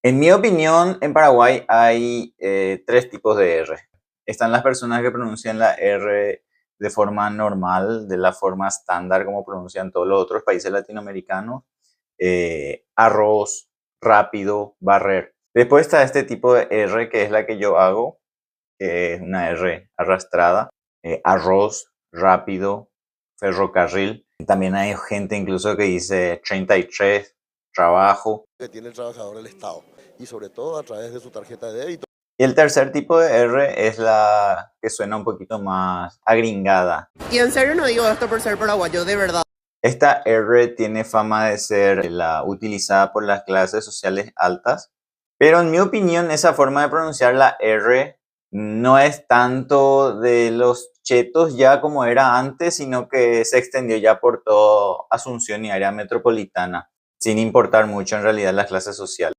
En mi opinión, en Paraguay hay tres tipos de R. Están las personas que pronuncian la R de forma normal, de la forma estándar como pronuncian todos los otros países latinoamericanos. Arroz, rápido, barrer. Después está este tipo de R que es la que yo hago, que es una R arrastrada. Arroz, rápido, ferrocarril. También hay gente incluso que dice 33, trabajo. Que tiene el trabajador del Estado y sobre todo a través de su tarjeta de débito. Y el tercer tipo de R es la que suena un poquito más agringada. Y en serio no digo esto por ser paraguayo, de verdad. Esta R tiene fama de ser la utilizada por las clases sociales altas, pero en mi opinión esa forma de pronunciar la R no es tanto de los chetos ya como era antes, sino que se extendió ya por toda Asunción y área metropolitana, sin importar mucho en realidad la clase social.